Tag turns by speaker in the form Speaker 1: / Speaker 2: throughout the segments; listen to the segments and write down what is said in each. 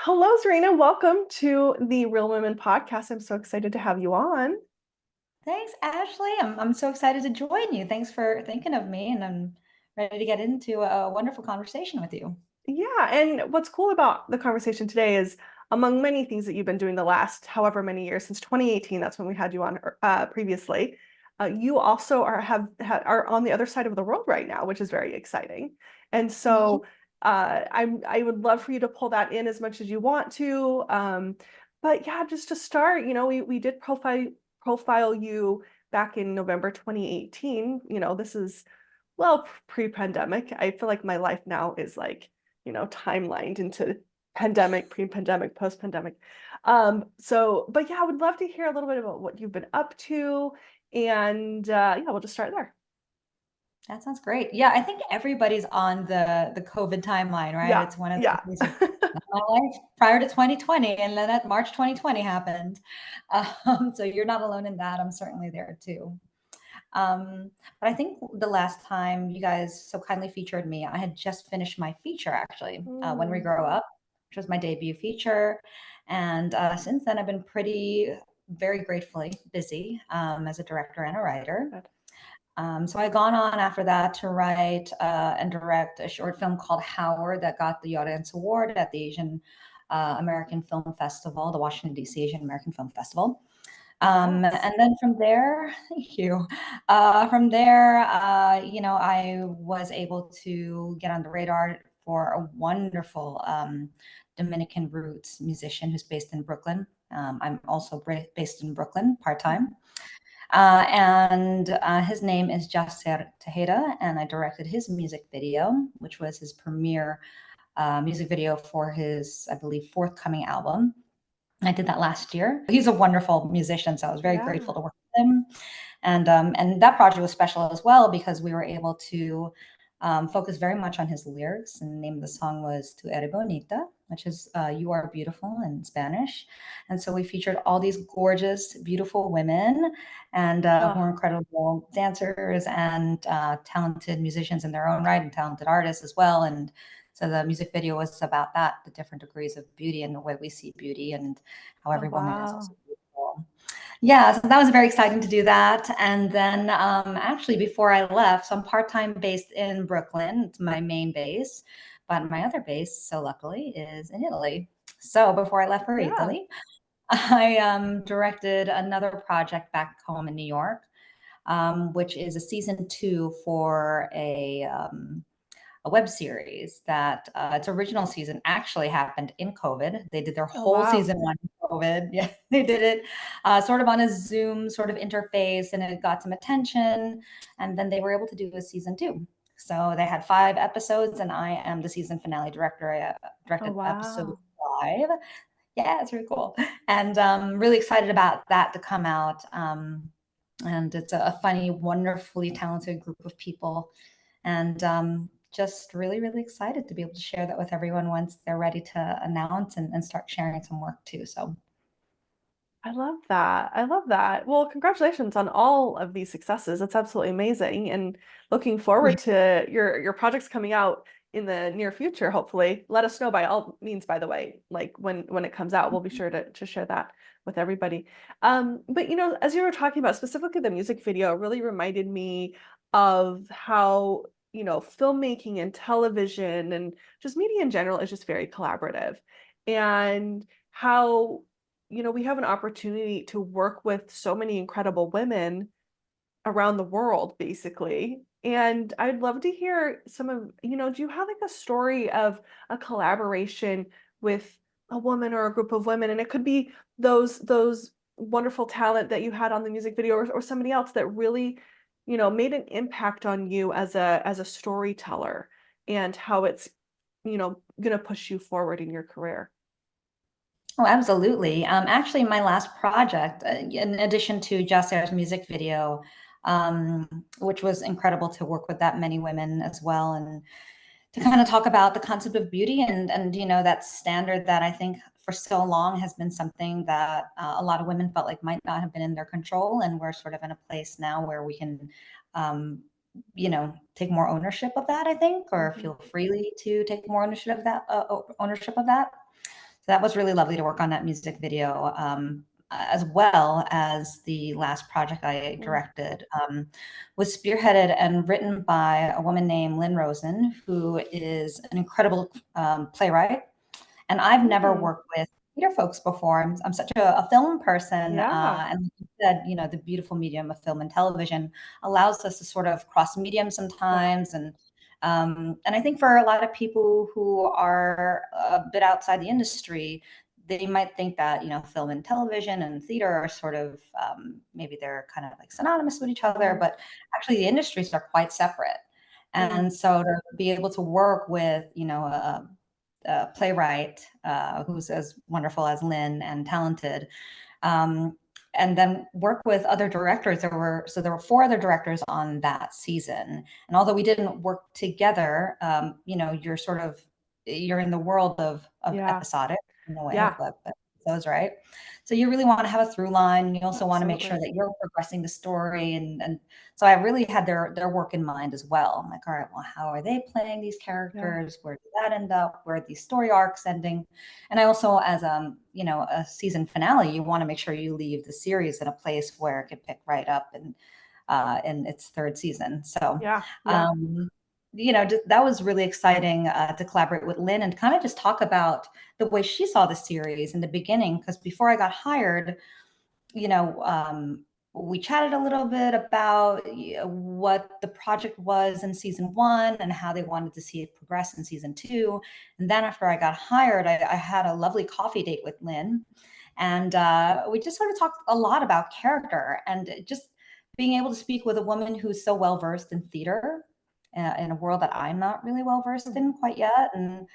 Speaker 1: Hello, Serena. Welcome to the Real Women podcast. I'm so excited to have you on.
Speaker 2: Thanks, Ashley. I'm so excited to join you. Thanks for thinking of me, and I'm ready to get into a wonderful conversation with you.
Speaker 1: Yeah, and what's cool about the conversation today is among many things that you've been doing the last however many years, since 2018, that's when we had you on previously. You also are on the other side of the world right now, which is very exciting. And
Speaker 2: Yeah.
Speaker 1: so I would love for you to pull that in as much as you want to. But yeah, just to start, we did profile you back in November 2018. This is well pre-pandemic. I feel like my life now is like timelined into pandemic, pre-pandemic, post-pandemic. But yeah, I would love to hear a little bit about what you've been up to, and yeah, we'll just start there.
Speaker 2: That sounds great. Yeah, I think everybody's on the COVID timeline, right?
Speaker 1: Yeah,
Speaker 2: It's one of
Speaker 1: yeah.
Speaker 2: the things of my life prior to 2020, and then that March 2020 happened. So you're not alone in that. I'm certainly there too. Um, but I think the last time you guys so kindly featured me, I had just finished my feature actually, When We
Speaker 1: Mm,
Speaker 2: Grow Up, which was my debut feature. And since then, I've been very gratefully busy as a director and a writer.
Speaker 1: good.
Speaker 2: So I gone on after that to write and direct a short film called Howard that got the Audience Award at the Asian American Film Festival, the Washington, D.C. Asian American Film Festival.
Speaker 1: Congrats.
Speaker 2: And then from there, thank you. From there, I was able to get on the radar for a wonderful Dominican roots musician who's based in Brooklyn. I'm also based in Brooklyn part time. And his name is Jasser Tejeda, and I directed his music video, which was his premiere music video for his, I believe, forthcoming album. I did that last year. He's a wonderful musician, so I was very
Speaker 1: Yeah.
Speaker 2: grateful to work with him. And that project was special as well because we were able to focus very much on his lyrics. And the name of the song was Tu eres bonita, which is "You are beautiful" in Spanish. And so we featured all these gorgeous, beautiful women and who
Speaker 1: Oh,
Speaker 2: are incredible dancers and talented musicians in their own right, and talented artists as well. And so the music video was about that, the different degrees of beauty and the way we see beauty, and how
Speaker 1: oh
Speaker 2: every woman is also
Speaker 1: wow.
Speaker 2: beautiful. Yeah, so that was very exciting to do that. And then actually, before I left, so I'm part time based in Brooklyn. It's my main base, but my other base, so luckily, is in Italy. So before I left for
Speaker 1: Yeah.
Speaker 2: Italy, I directed another project back home in New York, which is a season two for a web series that its original season actually happened in COVID. They did their
Speaker 1: Oh
Speaker 2: whole
Speaker 1: wow.
Speaker 2: season one in COVID. Yeah, they did it sort of on a Zoom sort of interface, and it got some attention. And then they were able to do a season two. So they had 5 episodes, and I am the season finale director. I
Speaker 1: Oh
Speaker 2: directed episode
Speaker 1: wow.
Speaker 2: 5. Yeah, it's really cool, and really excited about that to come out. And it's a funny, wonderfully talented group of people, and just really, really excited to be able to share that with everyone once they're ready to announce and start sharing some work too. So
Speaker 1: I love that. I love that. Well, congratulations on all of these successes. It's absolutely amazing. And looking
Speaker 2: yeah.
Speaker 1: forward to your projects coming out in the near future, hopefully. Let us know by all means, by the way, like when it comes out, we'll be sure to share that with everybody. But as you were talking about specifically the music video, it really reminded me of how, filmmaking and television and just media in general is just very collaborative. And how we have an opportunity to work with so many incredible women around the world, basically. And I'd love to hear do you have like a story of a collaboration with a woman or a group of women? And it could be those wonderful talent that you had on the music video or somebody else that really, made an impact on you as a storyteller and how it's, gonna push you forward in your career.
Speaker 2: Oh, absolutely. Actually, my last project, in addition to Just Air's music video, which was incredible to work with that many women as well, and to kind of talk about the concept of beauty and that standard that I think for so long has been something that a lot of women felt like might not have been in their control, and we're sort of in a place now where we can um, take more ownership of that, I think, or
Speaker 1: Mhm.
Speaker 2: feel freely to take more ownership of that. that was really lovely to work on that music video, as well as the last project I
Speaker 1: Mm.
Speaker 2: directed, was spearheaded and written by a woman named Lynn Rosen, who is an incredible playwright. And I've never
Speaker 1: Mm.
Speaker 2: worked with theater folks before. I'm such a film person,
Speaker 1: Yeah.
Speaker 2: and like you said, the beautiful medium of film and television allows us to sort of cross medium
Speaker 1: Yeah.
Speaker 2: sometimes, and I think for a lot of people who are a bit outside the industry, they might think that film and television and theater are sort of maybe they're kind of like synonymous with each other,
Speaker 1: Mm.
Speaker 2: but actually the industries are quite separate.
Speaker 1: Mm.
Speaker 2: And so to be able to work with a playwright who's as wonderful as Lynn and talented, um, and then work with other directors. There were four other directors on that season, and although we didn't work together, you're in the world of
Speaker 1: Yeah.
Speaker 2: episodic in a way
Speaker 1: Yeah.
Speaker 2: of episodes, right? So you really want to have a through line. You also want to make sure
Speaker 1: Absolutely.
Speaker 2: that you're progressing the story, and so I really had their work in mind as well. I'm like, all right, well, how are they playing these
Speaker 1: Yeah.
Speaker 2: characters? Where did that end up? Where are these story arcs ending? And I also, as a season finale, you want to make sure you leave the series in a place where it could pick right up and in its third season. So,
Speaker 1: Yeah. Yeah.
Speaker 2: um, that was really exciting to collaborate with Lynn and kind of just talk about the way she saw the series in the beginning. Because before I got hired, you know, um, we chatted a little bit about what the project was in season one and how they wanted to see it progress in season two. And then after I got hired, I had a lovely coffee date with Lynn. And we just sort of talked a lot about character and just being able to speak with a woman who's so well versed in theater in a world that I'm not really well versed
Speaker 1: Mhm.
Speaker 2: in quite yet. And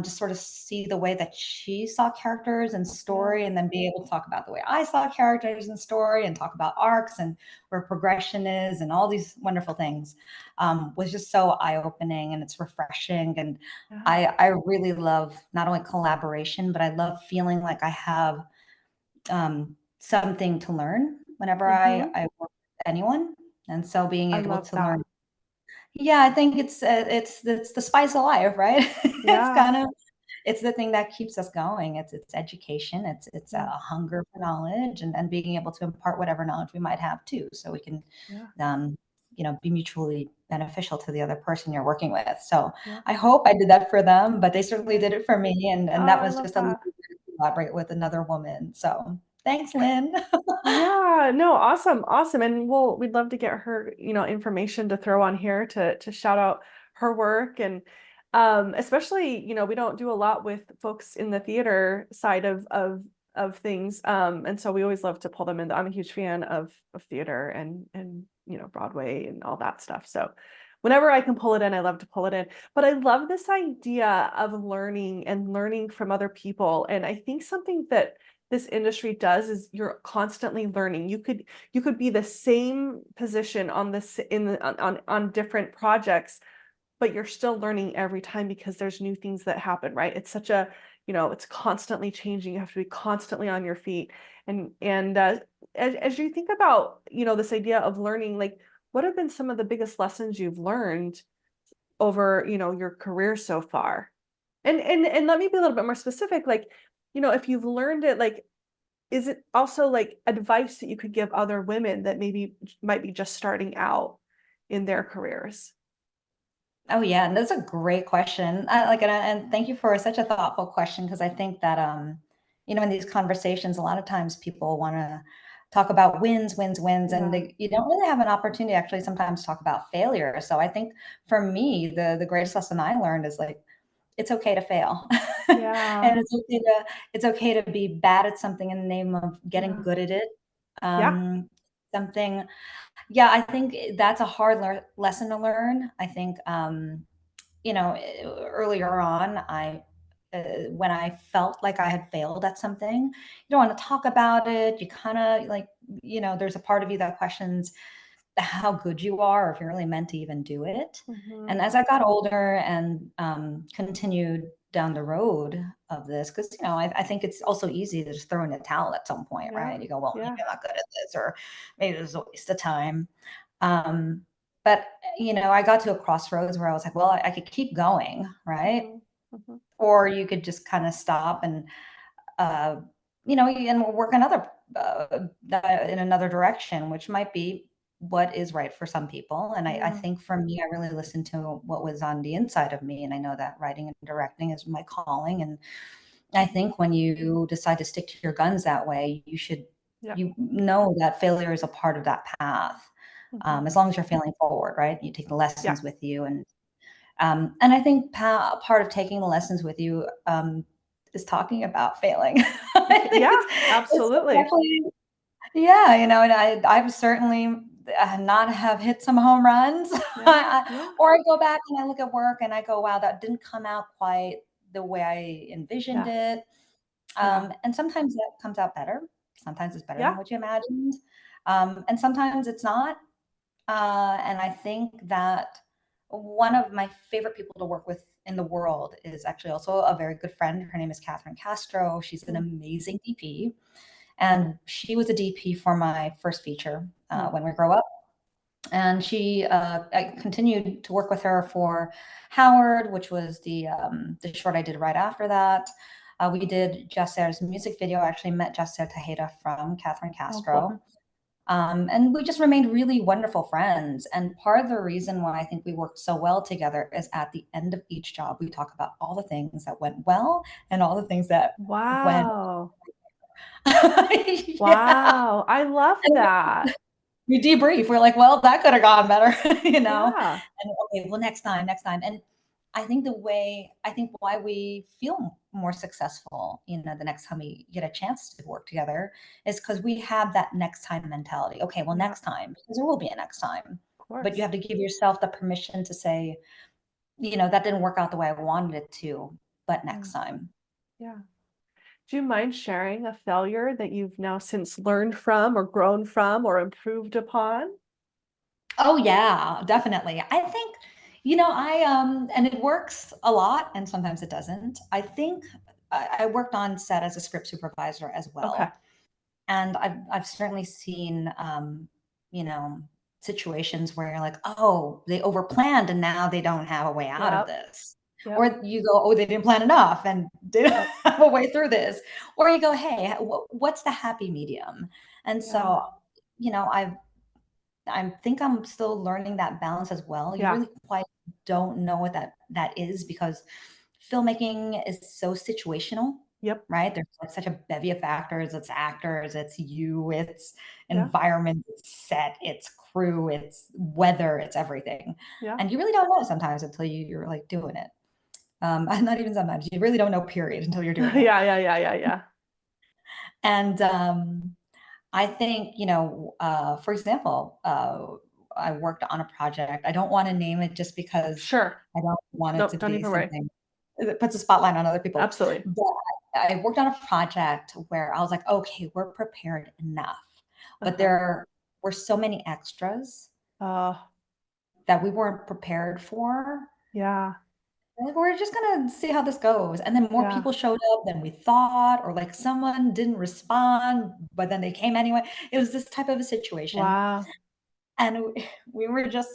Speaker 2: just sort of see the way that she saw characters and
Speaker 1: Yeah.
Speaker 2: story, and then be able to talk about the way I saw characters and story, and talk about arcs and where progression is, and all these wonderful things, was just so eye opening, and it's refreshing. And
Speaker 1: Yeah.
Speaker 2: I really love not only collaboration, but I love feeling like I have something to learn whenever
Speaker 1: Hmm.
Speaker 2: I work with anyone, and so being
Speaker 1: I
Speaker 2: able
Speaker 1: love
Speaker 2: to
Speaker 1: that.
Speaker 2: learn. Yeah, I think it's the spice of life, right? It's
Speaker 1: Yeah.
Speaker 2: kind of it's the thing that keeps us going. It's education. It's a
Speaker 1: Yeah.
Speaker 2: hunger for knowledge, and being able to impart whatever knowledge we might have too, so we can,
Speaker 1: Yeah.
Speaker 2: um, be mutually beneficial to the other person you're working with. So
Speaker 1: Yeah.
Speaker 2: I hope I did that for them, but they certainly
Speaker 1: Yeah.
Speaker 2: did it for me, and
Speaker 1: Oh,
Speaker 2: that
Speaker 1: I
Speaker 2: was
Speaker 1: love
Speaker 2: just a lovely
Speaker 1: that.
Speaker 2: way to collaborate with another woman. So thanks, Lynn.
Speaker 1: Yeah, no, awesome, awesome. And we'd love to get her, information to throw on here to shout out her work. And especially, we don't do a lot with folks in the theater side of things. And so we always love to pull them in. I'm a huge fan of theater and Broadway and all that stuff. So whenever I can pull it in, I love to pull it in. But I love this idea of learning and learning from other people. And I think something that this industry does is you're constantly learning. You could be the same position on this in the, on different projects, but you're still learning every time because there's new things that happen, right? It's such a, it's constantly changing. You have to be constantly on your feet. And as you think about, this idea of learning, like what have been some of the biggest lessons you've learned over, your career so far? And let me be a little bit more specific, like, if you've learned it, like, is it also like advice that you could give other women that maybe might be just starting out in their careers?
Speaker 2: Oh yeah, and that's a great question. And thank you for such a thoughtful question, because I think that in these conversations, a lot of times people want to talk about wins, wins, wins, and
Speaker 1: Yeah.
Speaker 2: you don't really have an opportunity to actually sometimes talk about failure. So I think for me, the greatest lesson I learned is like it's okay to fail,
Speaker 1: Yeah.
Speaker 2: and it's okay to be bad at something in the name of getting
Speaker 1: Yeah.
Speaker 2: good at it.
Speaker 1: Yeah.
Speaker 2: Um, something Yeah, I think that's a hard lesson to learn. I think, earlier on, when I felt like I had failed at something, you don't want to talk about it. You kind of like, there's a part of you that questions how good you are, or if you're really meant to even do it.
Speaker 1: Hmm.
Speaker 2: And as I got older and continued down the road of this, because I think it's also easy to just throw in a towel at some point,
Speaker 1: Yeah.
Speaker 2: right? You go, well, maybe
Speaker 1: Yeah.
Speaker 2: I'm not good at this, or maybe it was a waste of time. Um, but I got to a crossroads where I was like, well, I could keep going, right?
Speaker 1: Hmm. Hmm.
Speaker 2: Or you could just kind of stop and uh, and we'll work in another direction, which might be what is right for some people. And I
Speaker 1: Yeah.
Speaker 2: think for me, I really listened to what was on the inside of me. And I know that writing and directing is my calling. And I think when you decide to stick to your guns that way,
Speaker 1: Yeah.
Speaker 2: you know that failure is a part of that path.
Speaker 1: Mhm.
Speaker 2: As long as you're failing forward, right? You take the
Speaker 1: Yeah.
Speaker 2: lessons with you. And I think part of taking the lessons with you is talking about failing. I think
Speaker 1: Yeah,
Speaker 2: it's
Speaker 1: absolutely.
Speaker 2: actually, yeah, and I've certainly not have hit some home runs.
Speaker 1: Yeah. Yeah.
Speaker 2: Or I go back and I look at work and I go, wow, that didn't come out quite the way I envisioned
Speaker 1: Yeah.
Speaker 2: it.
Speaker 1: Yeah.
Speaker 2: And sometimes that comes out better. Sometimes it's better than
Speaker 1: Yeah.
Speaker 2: what you imagined. And sometimes it's not. And I think that one of my favorite people to work with in the world is actually also a very good friend. Her name is Catherine Castro. She's an
Speaker 1: Mm,
Speaker 2: amazing DP. And she was a DP for my first feature,
Speaker 1: mm.
Speaker 2: When We Grow Up. And I continued to work with her for Howard, which was the short I did right after that. We did Jasser's music video. I actually met Jasser Tejeda from Catherine
Speaker 1: Oh, cool.
Speaker 2: Castro. And we just remained really wonderful friends. And part of the reason why I think we worked so well together is at the end of each job, we talk about all the things that went well and all the things that went.
Speaker 1: Wow.
Speaker 2: Yeah.
Speaker 1: Wow. I love
Speaker 2: And
Speaker 1: that.
Speaker 2: we debrief. We're like, well, that could have gone better,
Speaker 1: Yeah.
Speaker 2: And okay, well, next time, next time. And I think why we feel more successful, the next time we get a chance to work together is because we have that next time mentality. Okay, well,
Speaker 1: Yeah.
Speaker 2: next time, because there will be a next time.
Speaker 1: Of
Speaker 2: But you
Speaker 1: course.
Speaker 2: have to give yourself the permission to say, that didn't work out the way I wanted it to, but
Speaker 1: Yeah.
Speaker 2: next time.
Speaker 1: Yeah. Do you mind sharing a failure that you've now since learned from or grown from or improved upon?
Speaker 2: Oh yeah, definitely. I think, and it works a lot and sometimes it doesn't. I think I worked on set as a script supervisor as
Speaker 1: Okay.
Speaker 2: well. And I've certainly seen, you know, situations where you're like, oh, they overplanned and now they don't have a way out of
Speaker 1: Yep.
Speaker 2: this.
Speaker 1: Yep.
Speaker 2: Or you go, oh, they didn't plan enough and didn't
Speaker 1: Yep.
Speaker 2: have a way through this. Or you go, hey, what's the happy medium? And
Speaker 1: Yeah.
Speaker 2: so, I think I'm still learning that balance as well. You
Speaker 1: Yeah.
Speaker 2: really quite don't know what that is because filmmaking is so situational,
Speaker 1: Yep.
Speaker 2: right? There's like such a bevy of factors. It's actors, it's you, it's
Speaker 1: Yeah.
Speaker 2: environment, it's set, it's crew, it's weather, it's everything.
Speaker 1: Yeah.
Speaker 2: And you really don't know sometimes until you're like doing it. Not even sometimes. You really don't know, period, until you're doing it.
Speaker 1: Yeah. Yeah. Yeah. Yeah. Yeah.
Speaker 2: And I think, for example, I worked on a project. I don't want to name it just because
Speaker 1: Sure.
Speaker 2: I don't want it
Speaker 1: Nope.
Speaker 2: to
Speaker 1: Don't
Speaker 2: be
Speaker 1: even worry.
Speaker 2: something that puts a spotlight on other people.
Speaker 1: Absolutely.
Speaker 2: But I worked on a project where I was like, okay, we're prepared enough. But
Speaker 1: Uh-huh.
Speaker 2: there were so many extras
Speaker 1: Uh,
Speaker 2: that we weren't prepared for.
Speaker 1: yeah.
Speaker 2: We're like, we're just gonna see how this goes. And then more
Speaker 1: Yeah.
Speaker 2: people showed up than we thought, or like someone didn't respond, but then they came anyway. It was this type of a situation.
Speaker 1: Wow.
Speaker 2: And we were just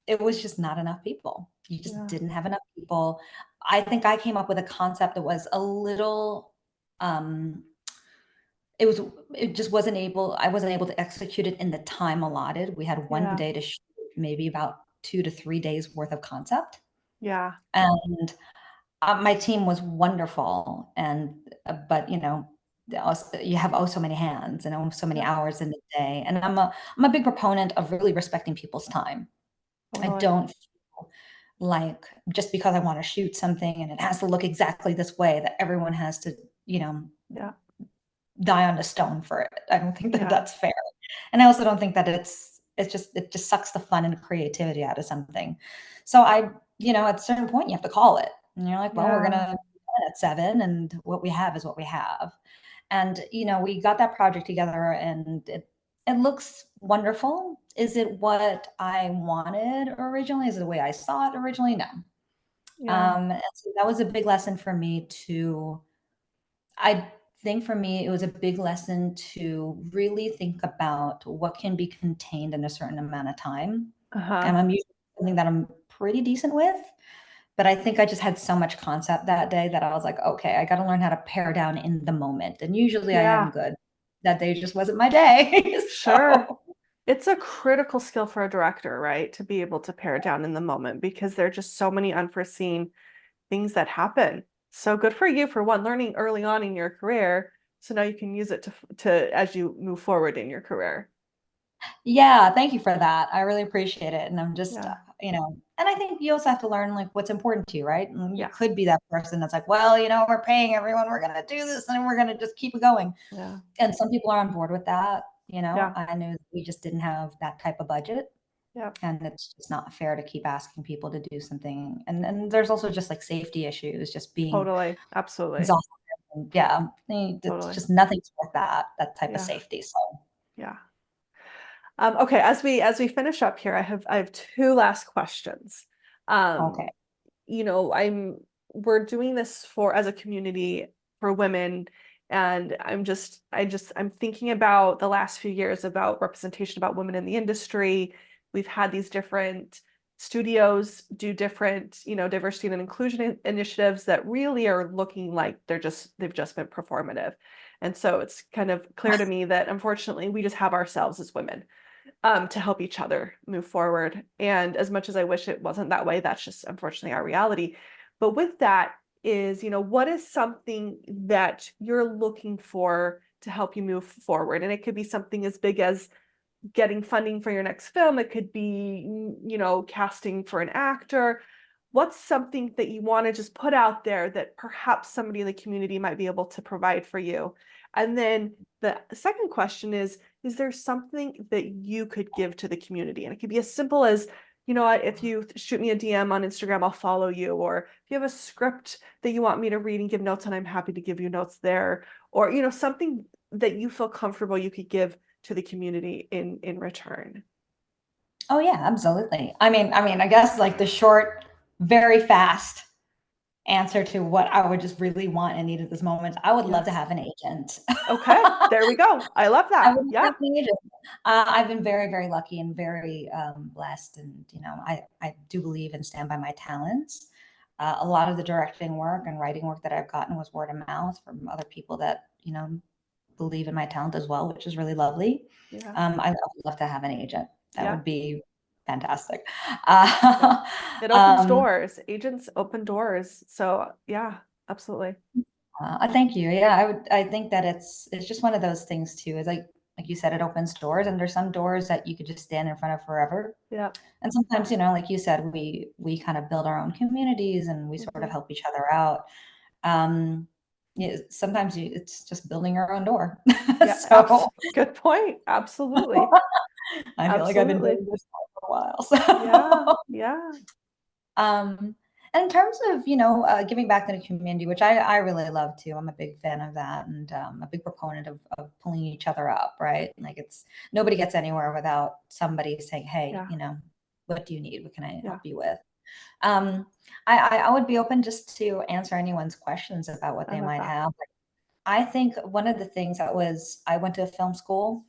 Speaker 2: it was just not enough people. You just
Speaker 1: Yeah.
Speaker 2: didn't have enough people. I think I came up with a concept that was a little, um, it was it just wasn't able I wasn't able to execute it in the time allotted. We had 1
Speaker 1: Yeah.
Speaker 2: day to shoot maybe about 2 to 3 days worth of concept.
Speaker 1: Yeah.
Speaker 2: And, my team was wonderful but, you have oh so many hands and oh so many
Speaker 1: Yep.
Speaker 2: hours in the day. And I'm a big proponent of really respecting people's time. I
Speaker 1: Totally.
Speaker 2: don't feel like just because I wanna shoot something and it has to look exactly this way that everyone has to, you know,
Speaker 1: Yeah.
Speaker 2: die on a stone for it. I don't think that
Speaker 1: Yeah.
Speaker 2: that's fair. And I also don't think that it just sucks the fun and creativity out of something. So at a certain point, you have to call it. And you're like, "Well, we're
Speaker 1: Yeah.
Speaker 2: gonna at 7, and what we have is what we have." And, we got that project together, and it looks wonderful. Is it what I wanted originally? Is it the way I saw it originally? No.
Speaker 1: Yeah.
Speaker 2: And so that was a big lesson for me to I think for me, it was a big lesson to really think about what can be contained in a certain amount of time.
Speaker 1: Uh-huh.
Speaker 2: And I'm usually something that I'm pretty decent with, but I think I just had so much concept that day that I was like, okay, I got to learn how to pare down in the moment. And usually I am
Speaker 1: Yeah,
Speaker 2: good. That day just wasn't my day.
Speaker 1: sure.
Speaker 2: So,
Speaker 1: It's a critical skill for a director, right? To be able to pare down in the moment because there are just so many unforeseen things that happen. So good for you for one, learning early on in your career. So now you can use it to as you move forward in your career.
Speaker 2: yeah, thank you for that. I really appreciate it. And I'm just,
Speaker 1: Yeah.
Speaker 2: and I think you also have to learn like what's important to you, right? And you
Speaker 1: Yeah.
Speaker 2: could be that person that's like, well, we're paying everyone, we're going to do this and we're going to just keep it going.
Speaker 1: Yeah.
Speaker 2: And some people are on board with that.
Speaker 1: Yeah.
Speaker 2: I knew we just didn't have that type of budget.
Speaker 1: Yeah.
Speaker 2: And it's just not fair to keep asking people to do something. And there's also just like safety issues, just being
Speaker 1: Totally. Absolutely.
Speaker 2: exhausted. And yeah, it's
Speaker 1: Totally.
Speaker 2: just nothing's worth that type of
Speaker 1: Yeah.
Speaker 2: safety. So,
Speaker 1: Yeah. Okay, as we finish up here, I have two last questions.
Speaker 2: okay.
Speaker 1: Um, we're doing this for as a community for women, and I'm thinking about the last few years about representation about women in the industry. We've had these different studios do different, diversity and inclusion initiatives that really are looking like they've just been performative. And so it's kind of clear to me that unfortunately we just have ourselves as women to help each other move forward. And as much as I wish it wasn't that way, that's just unfortunately our reality. But with that is, what is something that you're looking for to help you move forward? And it could be something as big as getting funding for your next film. It could be, casting for an actor. What's something that you want to just put out there that perhaps somebody in the community might be able to provide for you? And then the second question is there something that you could give to the community? And it could be as simple as, if you shoot me a DM on Instagram, I'll follow you. Or if you have a script that you want me to read and give notes on, I'm happy to give you notes there. Or, something that you feel comfortable you could give to the community in return.
Speaker 2: Oh yeah, absolutely. I guess like the short, very fast answer to what I would just really want and need at this moment, I would love to
Speaker 1: Yes.
Speaker 2: have an agent.
Speaker 1: Okay, there we go. I love
Speaker 2: I
Speaker 1: that.
Speaker 2: would love to
Speaker 1: Yeah.
Speaker 2: have an agent. I've been very, very lucky and very blessed, and I do believe and stand by my talents. A lot of the directing work and writing work that I've gotten was word of mouth from other people that believe in my talent as well, which is really lovely.
Speaker 1: Yeah.
Speaker 2: I would love to have an agent. That
Speaker 1: Yeah.
Speaker 2: would be fantastic.
Speaker 1: Yeah.
Speaker 2: Uh,
Speaker 1: It opens
Speaker 2: um,
Speaker 1: doors. Agents open doors. So yeah, absolutely.
Speaker 2: Thank you. Yeah, I think that it's just one of those things too. It's like you said, it opens doors, and there's some doors that you could just stand in front of forever.
Speaker 1: Yeah.
Speaker 2: And sometimes, like you said, we kind of build our own communities and we sort of
Speaker 1: Mhm.
Speaker 2: help each other out. Um, yeah, sometimes it's just building your own door.
Speaker 1: Yeah,
Speaker 2: So
Speaker 1: good point. Absolutely.
Speaker 2: I feel like I've been
Speaker 1: Absolutely.
Speaker 2: doing this for a while.
Speaker 1: Yeah.
Speaker 2: So,
Speaker 1: Yeah.
Speaker 2: and in terms of, giving back to the community, which I really love too. I'm a big fan of that, and a big proponent of pulling each other up, right? Like nobody gets anywhere without somebody saying, hey,
Speaker 1: Yeah.
Speaker 2: what do you need? What can I
Speaker 1: Yeah.
Speaker 2: help you with? Um, I would be open just to answer anyone's questions about what
Speaker 1: I
Speaker 2: they
Speaker 1: love
Speaker 2: might
Speaker 1: that.
Speaker 2: have. I think one of the things I went to film school,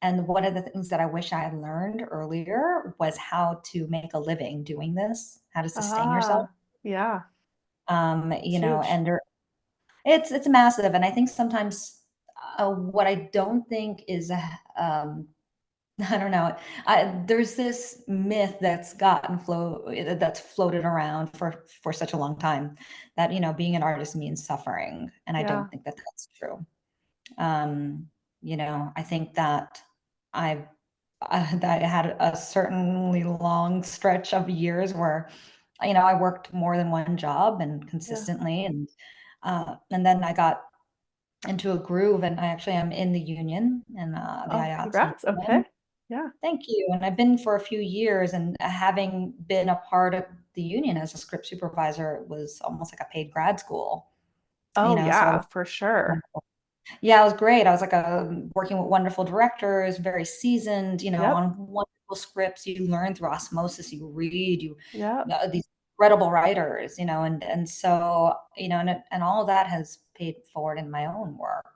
Speaker 2: and one of the things that I wish I had learned earlier was how to make a living doing this, how to sustain yourself.
Speaker 1: Ah, yeah. It's huge.
Speaker 2: And it's massive. And I think sometimes what I don't think is, I don't know. There's this myth that's floated around for such a long time that being an artist means suffering, and I
Speaker 1: Yeah.
Speaker 2: don't think that that's true. I think that I that I had a certainly long stretch of years where, I worked more than one job and
Speaker 1: Yeah.
Speaker 2: consistently, and then I got into a groove, and I actually am in the union and the
Speaker 1: Oh,
Speaker 2: IATSE
Speaker 1: congrats. Okay.
Speaker 2: union.
Speaker 1: Yeah.
Speaker 2: Thank you. And I've been for a few years, and having been a part of the union as a script supervisor, it was almost like a paid grad school.
Speaker 1: Oh,
Speaker 2: So I
Speaker 1: yeah,
Speaker 2: was
Speaker 1: for sure.
Speaker 2: Yeah, it was great. I was like, working with wonderful directors, very seasoned,
Speaker 1: Yep.
Speaker 2: on wonderful scripts. You learn through osmosis. You read,
Speaker 1: Yep.
Speaker 2: these incredible writers, and so, and all of that has paid forward in my own work.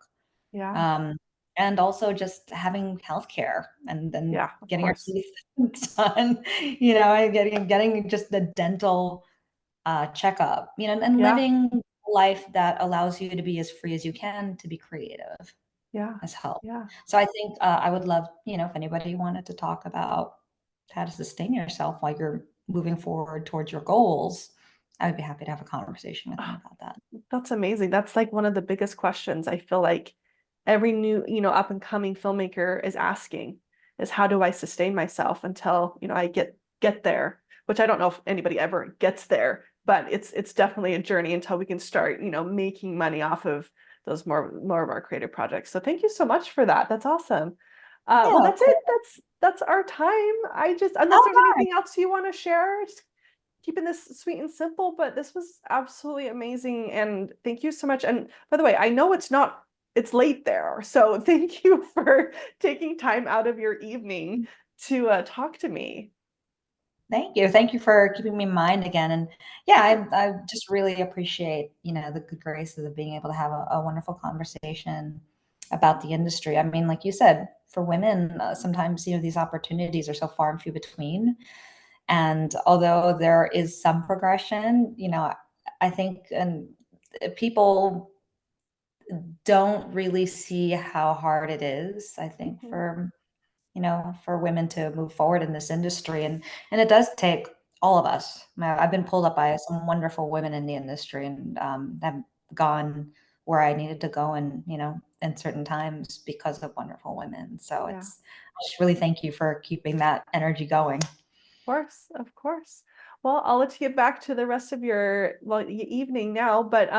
Speaker 1: Yeah.
Speaker 2: Um, and also just having healthcare and then
Speaker 1: Yeah, of
Speaker 2: getting our
Speaker 1: course.
Speaker 2: teeth done, and getting just the dental checkup, and
Speaker 1: Yeah.
Speaker 2: living a life that allows you to be as free as you can to be creative
Speaker 1: Yeah.
Speaker 2: has helped.
Speaker 1: Yeah.
Speaker 2: So I think I would love, if anybody wanted to talk about how to sustain yourself while you're moving forward towards your goals, I would be happy to have a conversation with them
Speaker 1: Ah,
Speaker 2: about that.
Speaker 1: that's amazing. That's like one of the biggest questions I feel like every new, up and coming filmmaker is asking is how do I sustain myself until, I get there, which I don't know if anybody ever gets there, but it's definitely a journey until we can start, making money off of those more of our creative projects. So thank you so much for that. That's awesome. Well,
Speaker 2: Yeah, of
Speaker 1: that's it.
Speaker 2: course.
Speaker 1: That's our time. Unless
Speaker 2: All
Speaker 1: there's
Speaker 2: right.
Speaker 1: anything else you want to share, just keeping this sweet and simple, but this was absolutely amazing. And thank you so much. And by the way, I know it's late there. So thank you for taking time out of your evening to talk to me.
Speaker 2: Thank you. Thank you for keeping me in mind again. And yeah, I just really appreciate, the good graces of being able to have a wonderful conversation about the industry. I mean, like you said, for women, sometimes, these opportunities are so far and few between. And although there is some progression, I think, and people don't really see how hard it is, I think,
Speaker 1: Mhm.
Speaker 2: for women to move forward in this industry. And it does take all of us. I've been pulled up by some wonderful women in the industry and have gone where I needed to go and, in certain times because of wonderful women. So
Speaker 1: Yeah,
Speaker 2: I just really thank you for keeping that energy going.
Speaker 1: of course, of course. Well, I'll let you get back to the rest of your evening now, but